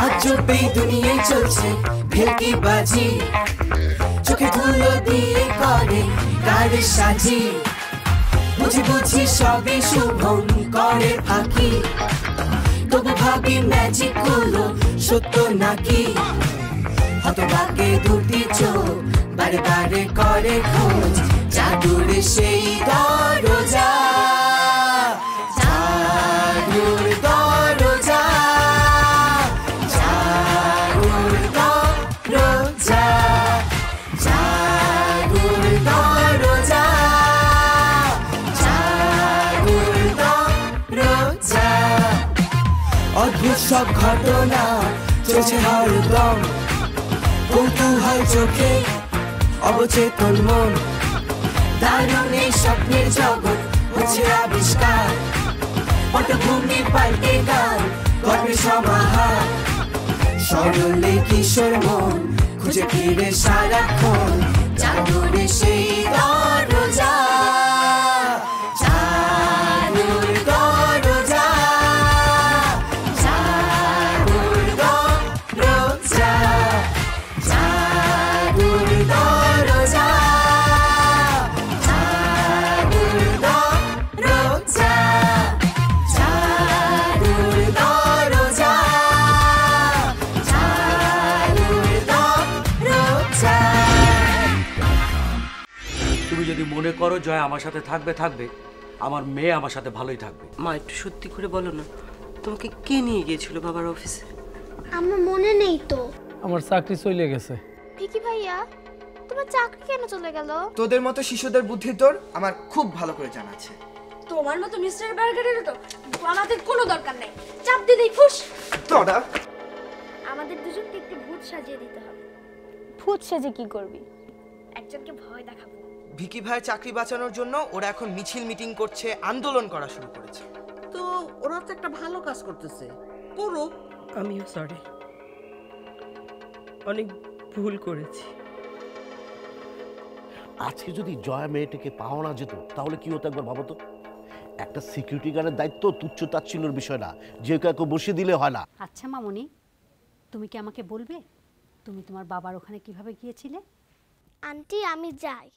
আজবে দুনিয়ায় চলছে ভেলকি বাজি, চোখে ধুলো দিয়ে করে গাড়ি সাজি, বুঝি বুঝি সবই শুভম করে ফাঁকি, তবু ভাবি ম্যাজিক গুলো সত্য নাকি, হতভাগে দুটি চোখ বারে বারে করে খোঁজ, জাদুর সেই দরজা, জাদুর দরজা, জাদুর দরজা, জাদুর দরজা, জাদুর দরজা। অদ্ভুত সব ঘটনা চলছে হরদম, কৌতূহল চোখে অবচেতন মন, দারুণ এই স্বপ্নের জগৎ হচ্ছে আবিষ্কার, পটভূমি পাল্টে গান গল্পের সমাহার, সরলে কিশোর মন খুঁজে ফিরে সারাক্ষণ জাদুর সেই দরজা, জাদুর দরজা, জাদুর দরজা, জাদুর দরজা, জাদুর দরজা, জাদুর দরজা, জাদুর দরজা। তুমি যদি মনে করো জয় আমার সাথে থাকবে থাকবে, আমার মেয়ে আমার সাথে ভালোই থাকবে। মা একটু সত্যি করে বলো না, তোমাকে কে নিয়ে গিয়েছিল বাবার অফিসে? আমার মনে নেই তো। আমার চাকরি চলে গেছে। ভিকি ভাইয়া, তোমার চাকরি কেন চলে গেল? তোদের মতো শিশুদের বুদ্ধির তোর আমার খুব ভালো করে জানা আছে। তোমার মতো মিস্টার বার্গারের তো আমাদের কোনো দরকার নেই, চাপ দিলেই ফুস। তোরা আমাদের দুজনকে একটু ভূত সাজিয়ে দিতে হবে। ভূত সেজে কি করবি? একজনকে ভয় দেখাবো। ভিকি ভাইয়ের চাকরি বাঁচানোর জন্য ওরা এখন মিছিল মিটিং করছে, আন্দোলন করা শুরু করেছে। তো ওরা তো একটা ভালো কাজ করতেছে, করো। আমিও সরি, অনেক ভুল করেছি। আজকে যদি জয়া মেয়েটাকে পাওয়া না যেত তাহলে কি হতো একবার ভাবো তো। একটা সিকিউরিটি গার্ডের দায়িত্ব তুচ্ছ তাচ্ছিল্যের বিষয় না, যে কাউকে বসিয়ে দিলে হয় না। আচ্ছা মামনি, তুমি কি আমাকে বলবে তুমি তোমার বাবার ওখানে কিভাবে গিয়েছিলে? আন্টি আমি যাই।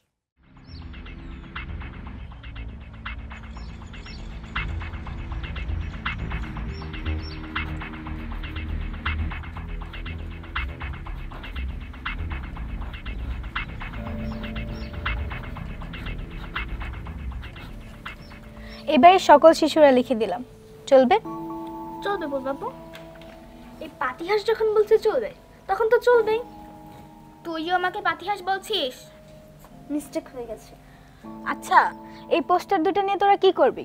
এবারে সকল শিশুরা লিখে দিলাম, চলবে? চলবে বাবু। এই পাতিহাস যখন বলছে চলবে, তখন তো চলবেই। তুইও আমাকে পাতিহাস বলছিস? মিস্টেক হয়ে গেছে। আচ্ছা, এই পোস্টার দুটো নিয়ে তোরা কি করবি?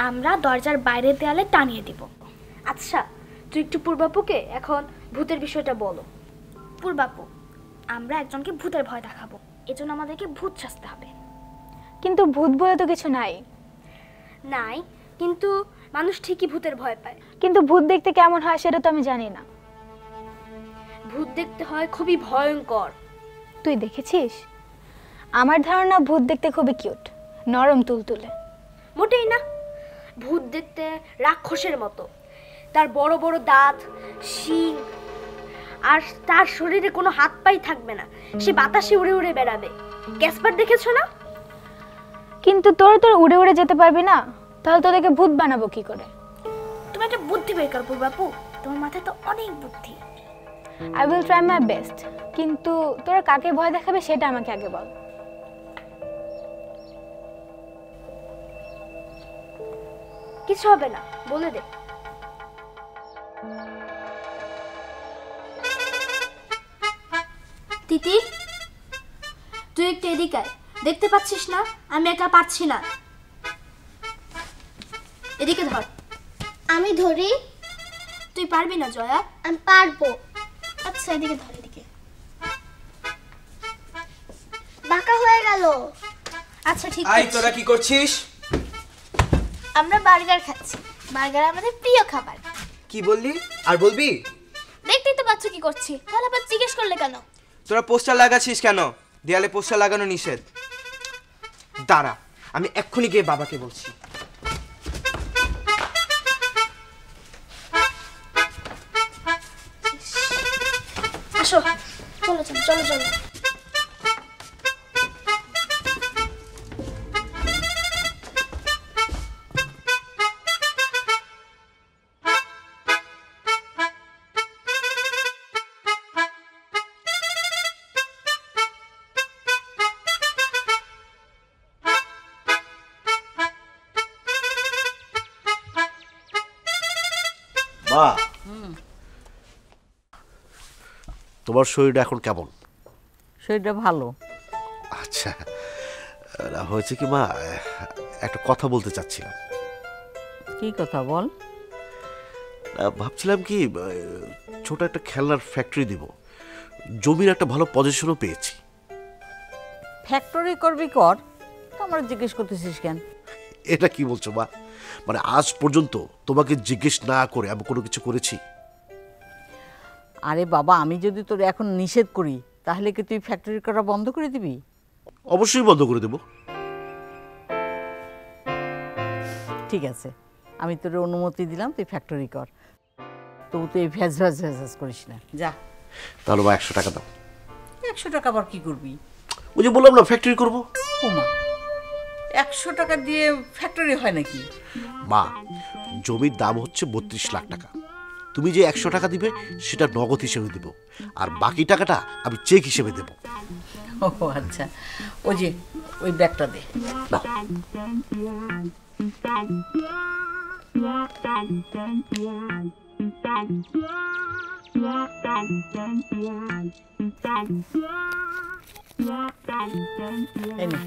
আমরা দরজার বাইরের দেয়ালে টানিয়ে দিব। আচ্ছা, তুই একটু পূর্বাপুকে এখন ভূতের বিষয়টা বলো। পূর্বাপু, আমরা একজনকে ভূতের ভয় দেখাবো, এজন্য আমাদেরকে ভূত সাজতে হবে। কিন্তু ভূত বলে তো কিছু নাই। নাই, কিন্তু মানুষ ঠিকই ভূতের ভয় পায়। কিন্তু ভূত দেখতে কেমন হয় সেটা তো আমি জানি না। ভূত দেখতে হয় খুবই ভয়ঙ্কর। তুই দেখেছিস? আমার ধারণা ভূত দেখতে খুবই কিউট, নরম তুলতুলে। মোটেই না, ভূত দেখতে রাক্ষসের মতো। তার বড় বড় দাঁত, শিং, আর তার শরীরে কোনো হাত পাই থাকবে না। সে বাতাসে উড়ে উড়ে বেড়াবে। ক্যাসপার দেখেছো না? কিন্তু তোরা তো উড়ে উড়ে যেতে পারবি না, তাহলে তোদেরকে ভূত বানাবো কি করে? তুমি একটা বুদ্ধি বের করো বাপু, তোমার মাথায় তো অনেক বুদ্ধি। I will try my best, কিন্তু তোরা কাকে ভয় দেখাবে সেটা আমাকে আগে বল। কিছু হবে না, বলে দে। তিতি, তুই একটু এদিকে আয়। দেখতে পাচ্ছিস না আমি একা পারছি না? এদিকে ধর। আমি ধরি? তুই পারবি না জয়া? আমি পারবো। আচ্ছা এদিকে ধর, এদিকে। বাঁকা হয়ে গেল। আচ্ছা ঠিক আছে। আই তোরা কি করছিস? আমরা বার্গার খাচ্ছি। বার্গার আমাদের প্রিয় খাবার। কি বললি? আর বলবি? দেখতেই তো পাচ্ছ কি করছি, তাহলে আবার জিজ্ঞেস করলে কেন? তোরা পোস্টার লাগাচ্ছিস কেন? দেয়ালে পোস্টার লাগানো নিষেধ। দাঁড়া, আমি এক্ষুনি গিয়ে বাবাকে বলছি। আসো, চলো চলো চলো চলো। মা, তোমার শরীরটা এখন কেমন? শরীরটা ভালো। আচ্ছা, হয়েছে কি মা, একটা কথা বলতে চাচ্ছিলাম। কি কথা বল? ভাবছিলাম কি, ছোট একটা খেলনার ফ্যাক্টরি দিব, জমির একটা ভালো পজিশনও পেয়েছি। ফ্যাক্টরি করবি কর, আমার জিজ্ঞেস করতেছিস কেন? এটা কি বলছো মা? মানে আজ পর্যন্ত তোমাকে জিজ্ঞেস না করে আমি কোনো কিছু করেছি? আরে বাবা, আমি যদি তোর এখন নিষেধ করি তাহলে কি তুই ফ্যাক্টরি করা বন্ধ করে দিবি? অবশ্যই বন্ধ করে দেব। ঠিক আছে, আমি তোর অনুমতি দিলাম, তুই ফ্যাক্টরি কর। তবু তুই ভ্যাজ ভ্যাজ ভ্যাজ করিস না, যা। তাহলে মা 100 টাকা দাও। 100 টাকা আবার কি করবি? ওই যে বললাম না ফ্যাক্টরি করবো। ওমা, 100 টাকা দিয়ে ফ্যাক্টরি হয় নাকি? মা, জমির দাম হচ্ছে 32 লাখ টাকা। তুমি যে 100 টাকা দিবে সেটা নগদ হিসেবে দেব, আর বাকি টাকাটা আমি চেক হিসেবে দেব। ও আচ্ছা, ওই যে ওই ব্যাগটা দে। নাও। এই নে।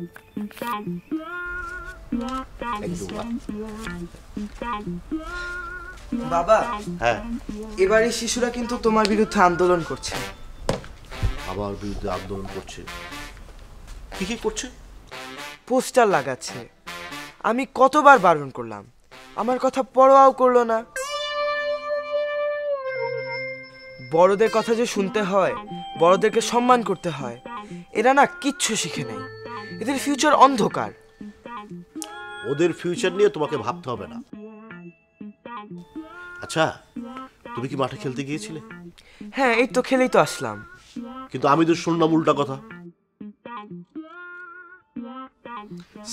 বাবা, হ্যাঁ, এবারে শিশুরা কিন্তু তোমার বিরুদ্ধে আন্দোলন করছে। আমার বিরুদ্ধে আন্দোলন করছে? কি কি করছে? পোস্টার লাগাচ্ছে। আমি কতবার বারণ করলাম, আমার কথা পরোয়াও করলো না। বড়দের কথা যে শুনতে হয়, বড়দেরকে সম্মান করতে হয়, এরা না কিচ্ছু শিখে নেই। এদের ফিউচার অন্ধকার। ওদের ফিউচার নিয়ে তোমাকে ভাবতে হবে না। আচ্ছা, তুমি কি মাঠে খেলতে গিয়েছিলে? হ্যাঁ, এই তো খেলেই তো আসলাম। কিন্তু আমি তো শুনলাম উল্টা কথা।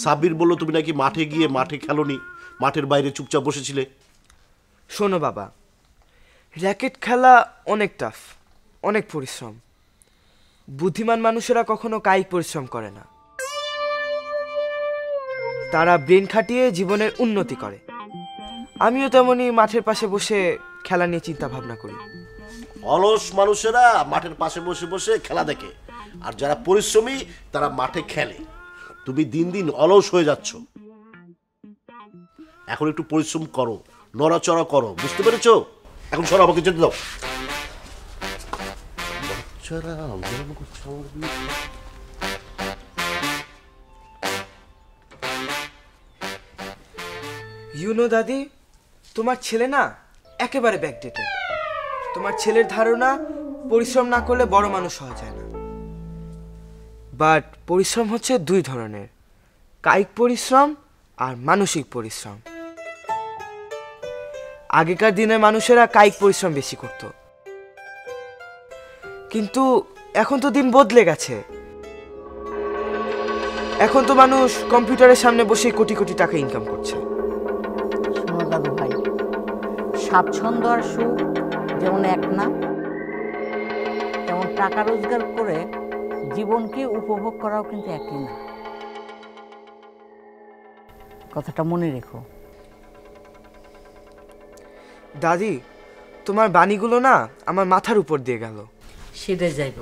সাব্বির বলল তুমি নাকি মাঠে গিয়ে মাঠে খেলোনি, মাঠের বাইরে চুপচাপ বসেছিলে। শোনো বাবা, র্যাকেট খেলা অনেক টাফ, অনেক পরিশ্রম। বুদ্ধিমান মানুষেরা কখনো কায়িক পরিশ্রম করে না, তারা ব্রেন খাটিয়ে জীবনের উন্নতি করে। আমিও তেমনি মাঠের পাশে বসে খেলা নিয়ে চিন্তা ভাবনা করি। অলস মানুষেরা মাঠের পাশে বসে বসে খেলা দেখে, আর যারা পরিশ্রমী তারা মাঠে খেলে। তুমি দিন দিন অলস হয়ে যাচ্ছ। এখন একটু পরিশ্রম করো, নড়াচড়া করো, বুঝতে পেরেছো? এখন সরো, আমাকে যেতে দাও। বাচ্চারা আন্দোলন করছে আমার বিরুদ্ধে। ইউনো দাদি, তোমার ছেলে না একেবারে ব্যাকডেটেড। তোমার ছেলের ধারণা পরিশ্রম না করলে বড় মানুষ হওয়া যায় না। বাট পরিশ্রম হচ্ছে দুই ধরনের, কায়িক পরিশ্রম আর মানসিক পরিশ্রম। আগেকার দিনের মানুষেরা কায়িক পরিশ্রম বেশি করত, কিন্তু এখন তো দিন বদলে গেছে। এখন তো মানুষ কম্পিউটারের সামনে বসে কোটি কোটি টাকা ইনকাম করছে। শোনো দাদু ভাই, স্বাচ্ছন্দ্য আর সুখ যেমন এক না, তেমন টাকা রোজগার করে জীবনকে উপভোগ করাও কিন্তু একই না। কথাটা মনে রেখো। দাদি, তোমার বাণীগুলো না আমার মাথার উপর দিয়ে গেল। সেটাই যাইব।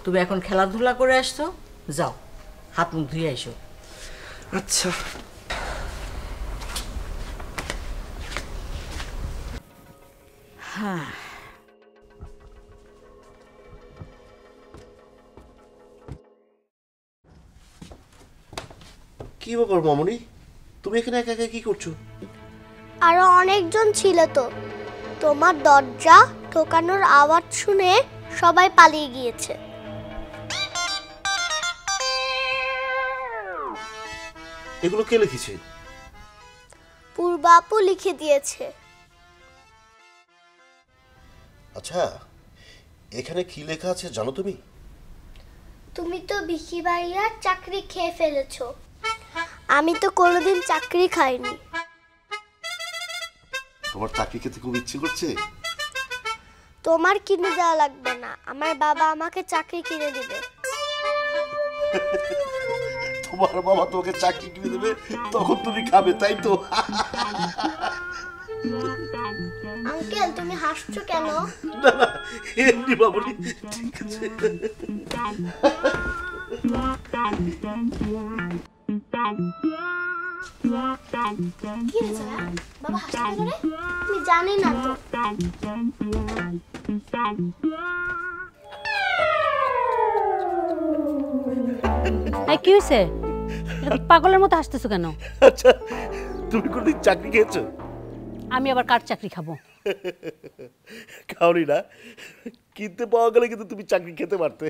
তুমি এখন খেলাধুলা করে আসছো, যাও হাত মুখ ধুয়ে আইসো। আচ্ছা। হ্যাঁ, কি ব্যাপার মামনি, তুমি এখানে একা একা কি করছো? আরো অনেকজন ছিল তো, তোমার দরজা ঠোকানোর আওয়াজ শুনে সবাই পালিয়ে গিয়েছে। এগুলো কে লিখেছে? পূর্বাপু লিখে দিয়েছে। আচ্ছা, এখানে কি লেখা আছে জানো তুমি? তুমি তো বিকি ভাইয়ার চাকরি খেয়ে ফেলেছো। আমি তো কোনোদিন চাকরি খাইনি। তোমার চাকরি খেতে খুব ইচ্ছে করছে? তোমার কিনে দেওয়া লাগবে না, আমার বাবা আমাকে চাকরি কিনে দিবে। তোমার বাবা তোমাকে চাকরি কিনে দেবে, তখন তুমি খাবে, তাই তো? আঙ্কেল তুমি হাসছো কেন? না না, এমনি বাবুনি। ঠিক আছে। কি হয়েছে বাবা, হাসছো কেন রে? আমি জানি না তো। এই কি হয়েছে? পাগলের মতো হাসতেছো কেন? আচ্ছা, তুমি কোনদিন চাকরি খেয়েছো? আমি আবার কার চাকরি খাবো? খাওনি না? কিনতে পাওয়া গেলে কিন্তু তুমি চাকরি খেতে পারতে।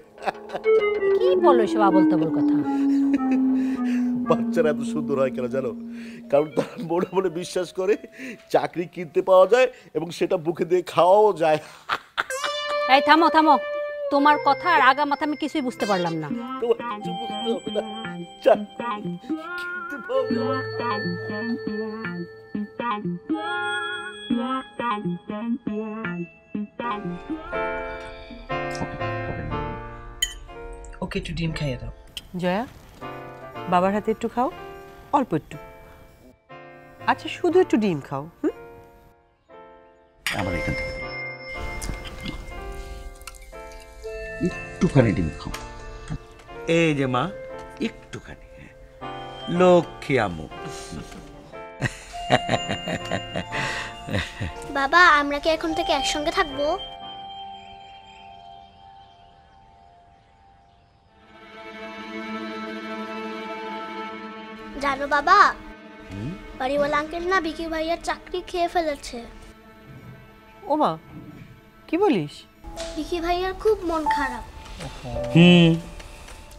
কি বলো এসব আবল তাবল কথা? বাচ্চারা এত সুন্দর হয় কেন জানো? কারণ তারা মনে মনে বিশ্বাস করে চাকরি কিনতে পাওয়া যায় এবং সেটা বুকে দিয়ে খাওয়াও যায়। এই থামো থামো, তোমার কথা আর আগা মাথা আমি কিছুই বুঝতে পারলাম না। তোমার কিছু বুঝতে হবে না, চাকরি কিনতে পাওয়া যায়। ওকে একটু ডিম খাইয়ে দাও। জয়া, বাবার হাতে একটু খাও, অল্প একটু। আচ্ছা শুধু একটু ডিম খাও। আমার এখান থেকে একটুখানি ডিম খাও। এই যে মা, একটুখানি। লক্ষ্মী আম্মু। বাবা আমরা কি এখন থেকে একসঙ্গে থাকবো? জানো বাবা, বাড়িওয়ালা আঙ্কেল না বিকি ভাইয়ার চাকরি খেয়ে ফেলেছে। ওমা, কি বলিস? বিকি ভাইয়ার খুব মন খারাপ।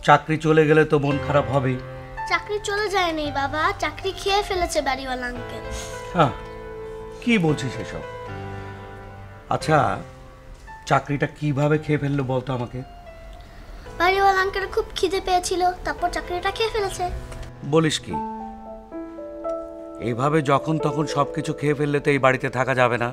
চাকরি চলে গেলে তো মন খারাপ হবে। চাকরি চলে যায়নি বাবা, চাকরি খেয়ে ফেলেছে বাড়িওয়ালা আঙ্কেল। হ্যাঁ, কি বলছিস এসব? আচ্ছা, চাকরিটা কিভাবে খেয়ে ফেললো বলতো আমাকে। বাড়িওয়ালা আঙ্কেল খুব খিদে পেয়েছিল, তারপর চাকরিটা খেয়ে ফেলেছে। বলিস কি? এইভাবে যখন তখন সবকিছু খেয়ে ফেললে তো এই বাড়িতে থাকা যাবে না।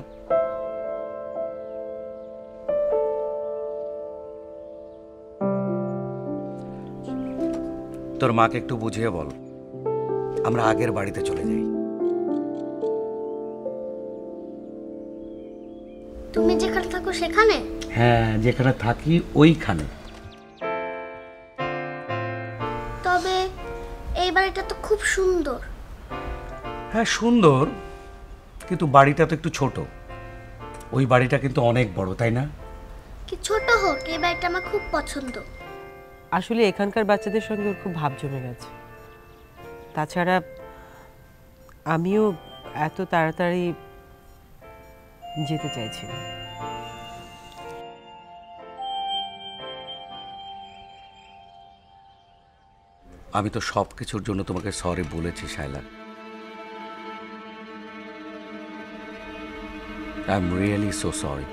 তোর মাকে একটু বুঝিয়ে বল, আমরা আগের বাড়িতে চলে যাই। তুমি যেখানে থাকো সেখানে? হ্যাঁ, যেখানে থাকি ওইখানে। তবে এই বাড়িটা তো খুব সুন্দর। হ্যাঁ সুন্দর, কিন্তু বাড়িটা তো একটু ছোট। ওই বাড়িটা কিন্তু অনেক বড়, তাই না? কি ছোট হোক, এই বাড়িটা আমার খুব পছন্দ। আসলে এখানকার বাচ্চাদের সঙ্গে ওর খুব ভাব জমে গেছে। তাছাড়া আমিও এত তাড়াতাড়ি যেতে চাইছি না। আমি তো সব কিছুর জন্য তোমাকে সরি বলেছি Shaila. I am really so sorry.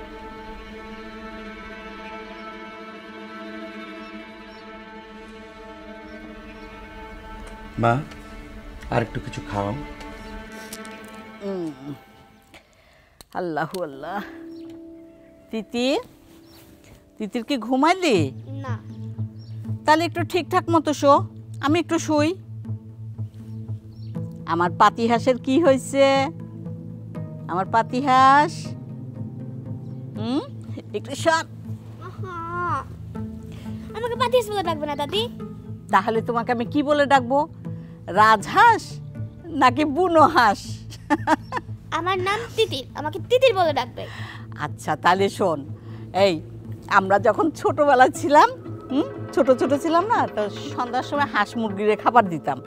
মা, আর একটু কিছু খাও। আল্লাহ আল্লাহ। তিতির, তিতির কি ঘুমাইলি? না। তাহলে একটু ঠিকঠাক মতো শো, আমি একটু শুই। আমার পাতিহাঁসের কি হয়েছে? আমার পাতিহাঁস একটু সর। আমাকে পাতিহাঁস বলে ডাকবে না দাদি? তাহলে তোমাকে আমি কি বলে ডাকবো? রাজহাঁস নাকি বুনো হাঁস? আমার নাম তিতির, আমাকে তিতির বলে ডাকবে। আচ্ছা তাহলে শোন, এই আমরা যখন ছোটবেলা ছিলাম, ছোট ছোট ছিলাম না, তো সন্ধ্যার সময় হাঁস মুরগিরে খাবার দিতাম।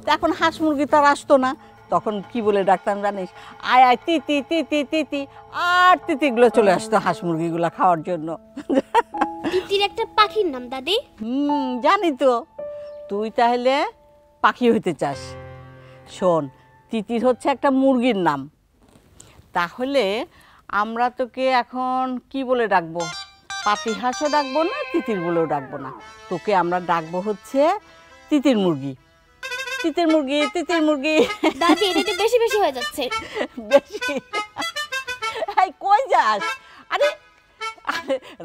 তো এখন হাঁস মুরগি তো আর আসতো না, তখন কি বলে ডাকতাম জানিস? আয় আয় তিতি তিতি তিতি, আর তিতিগুলো চলে আসতো হাঁস মুরগিগুলো খাওয়ার জন্য। তিতির একটা পাখির নাম দাদি। জানি তো। তুই তাহলে পাখি হইতে চাস? শোন, তিতির হচ্ছে একটা মুরগির নাম। তাহলে আমরা তোকে এখন কি বলে ডাকবো? পাতি হাঁসও ডাকবো না, তিতির বলেও ডাকবো না, তোকে আমরা ডাকবো হচ্ছে তিতির মুরগি। তিতির মুরগি, তিতির মুরগি। দাদি এটা একটু বেশি বেশি হয়ে যাচ্ছে। বেশি? এই কই যাস? আরে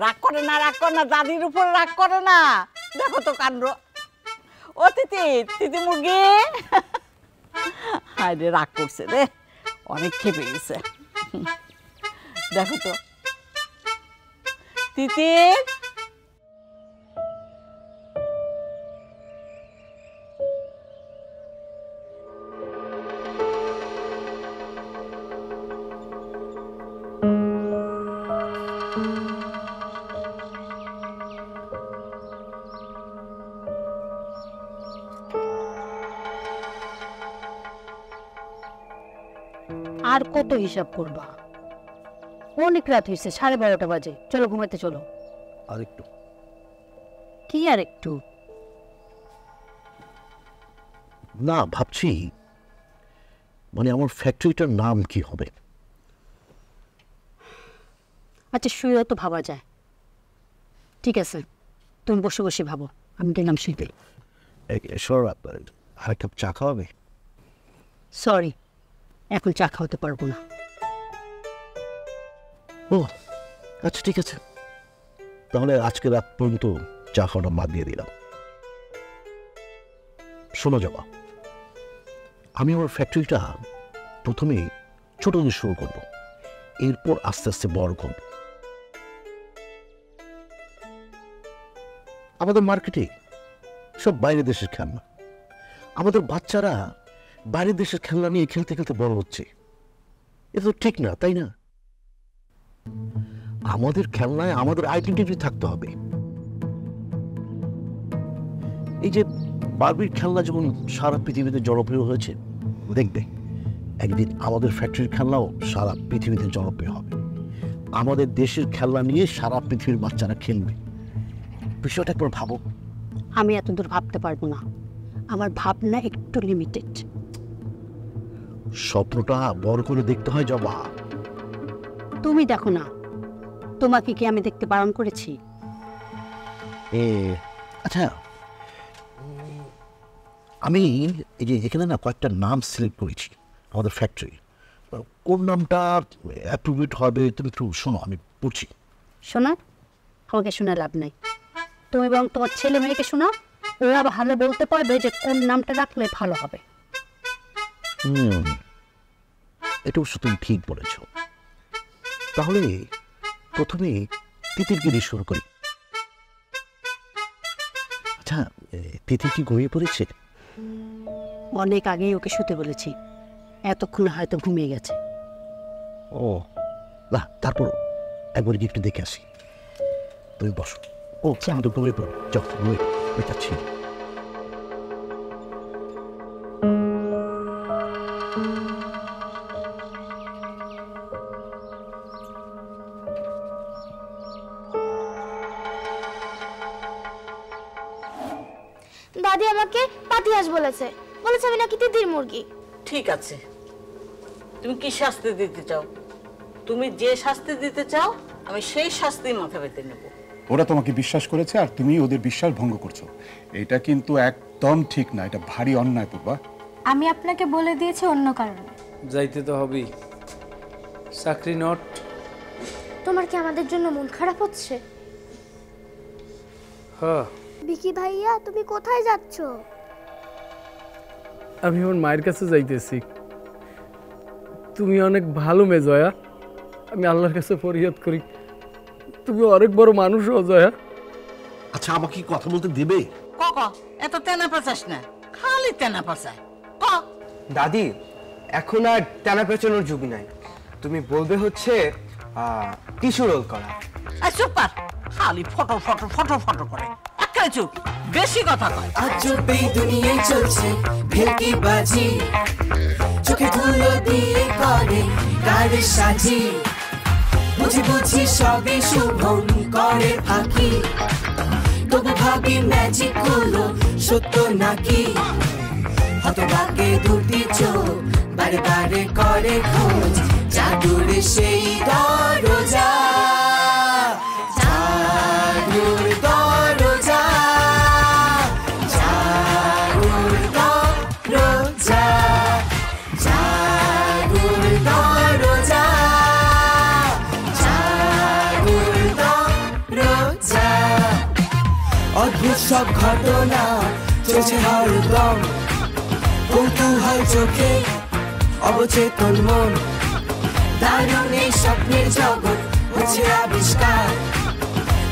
রাগ করে না, রাগ করে না, দাদির উপর রাগ করে না। দেখো তো কাণ্ড। ও তিতির, তিতির মুরগি। হায় রে, রাগ করছে রে, অনেক খেপে গেছে। দেখো তো তিতির। আর কত হিসাব করবা? অনেক রাত হয়েছে, 12:30 বাজে। চলো ঘুমাতে চলো। আর একটু। কি আর একটু? না, ভাবছি মানে আমার ফ্যাক্টরিটার নাম কি হবে। আচ্ছা, শুয়েও তো ভাবা যায়। ঠিক আছে, তুমি বসে বসে ভাবো, আমি গেলাম শুইতে। আর এক কাপ চা খাওয়াবে? সরি, এখন চা খাওয়াতে পারবো না। ও আচ্ছা, ঠিক আছে, তাহলে আজকে রাত পর্যন্ত চা খাওয়াটা বাদ দিয়ে দিলাম। শোনো জবা, আমি আমার ফ্যাক্টরিটা প্রথমে ছোট দিয়ে শুরু করব, এরপর আস্তে আস্তে বড় করব। আমাদের মার্কেটে সব বাইরের দেশের খেলনা, আমাদের বাচ্চারা বাইরের দেশের খেলনা নিয়ে খেলতে খেলতে বড় হচ্ছে। এটা তো ঠিক না, তাই না? আমাদের খেলনায় আমাদের আইডেন্টিটি থাকতে হবে। এই যে বারবির খেলনা যেমন সারা পৃথিবীতে জনপ্রিয় হয়েছে, দেখবে একদিন আমাদের ফ্যাক্টরির খেলনাও সারা পৃথিবীতে জনপ্রিয় হবে। আমাদের দেশের খেলনা নিয়ে সারা পৃথিবীর বাচ্চারা খেলবে। বিষয়টা একবার ভাবো। আমি এত দূর ভাবতে পারবো না, আমার ভাবনা একটু লিমিটেড। স্বপ্নটা বড় করে দেখতে হয় জবা। তুমি দেখো না, তোমাকে কি আমি দেখতে বারণ করেছি? আচ্ছা, আমি এই যে এখানে না কয়েকটা নাম সিলেক্ট করেছি আমাদের ফ্যাক্টরি, কোন নামটা অ্যাপ্রোপ্রিয়েট হবে তুমি একটু শোনো, আমি পড়ছি। শোনা? আমাকে শুনে লাভ নাই, তুমি বরং তোমার ছেলে মেয়েকে শোনাও, ওরা ভালো বলতে পারবে যে কোন নামটা রাখলে ভালো হবে। এটা অবশ্য তুমি ঠিক বলেছ। তাহলে প্রথমে তিতিরকে দিয়ে শুরু করি। আচ্ছা, তিতির কি ঘুমিয়ে পড়েছে? অনেক আগেই ওকে শুতে বলেছি, এতক্ষণ হয়তো ঘুমিয়ে গেছে। ও না, তারপর একবার গিয়ে একটু দেখে আসি। তুমি বসো। ও আমি তো ঘুমিয়ে পড়ো, যাও ঘুমিয়ে যাচ্ছি। দাদি আমাকে পাতি হাঁস বলেছে, বলেছে আমি নাকি তিতির মুরগি। ঠিক আছে, তুমি কি শাস্তি দিতে চাও? তুমি যে শাস্তি দিতে চাও আমি সেই শাস্তি মাথা পেতে নেব। ওরা তোমাকে বিশ্বাস করেছে আর তুমি ওদের বিশ্বাস ভঙ্গ করছো, এটা কিন্তু একদম ঠিক না, এটা ভারী অন্যায় পূর্বা। আমি আপনাকে বলে দিয়েছি অন্য কারণে। যাইতে তো হবেই, চাকরি নট। তোমার কি আমাদের জন্য মন খারাপ হচ্ছে? হ্যাঁ। বিকি ভাইয়া, তুমি কোথায় যাচ্ছ? আমি আমার মায়ের কাছে যাইতেছি। তুমি অনেক ভালো মেয়ে জয়া, আমি আল্লাহর কাছে ফরিয়াদ করি তুমি অনেক বড় মানুষ হও জয়া। আচ্ছা, আমাকে কি কথা বলতে দেবে? এত তেনা পাচাস না, খালি তেনা পাচায়। দাদি, এখন আর টানা পেঁচানোর যুগ নাই, তুমি বলবে হচ্ছে টিস্যু রোল করা। চুপ পার, খালি ফটো ফটো ফটো ফটো করে একাই চুপ, বেশি কথা কয়। আজব এই দুনিয়ায় চলছে ভেলকি বাজি, চোখে ধুলো দিয়ে করে গাড়ি সাজি, বুঝি বুঝি সবই শুভম করে ফাঁকি, তবু ভাবি ম্যাজিক গুলো সত্য নাকি, হতভাগে দুটি চোখ বারে বারে করে খোঁজ, জাদুর সেই দরজা। অদ্ভুত সব ঘটনা চলছে হরদম, কৌতূহল চোখে অবচেতন মন, দারুণ এই স্বপ্নের জগৎ হচ্ছে আবিষ্কার,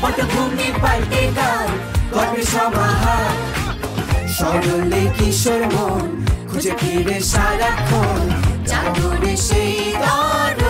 পটভূমি পাল্টে গান গল্পের সমাহার, সরলে কিশোর মন খুঁজে ফিরে সারাক্ষণ জাদুরে সেই দর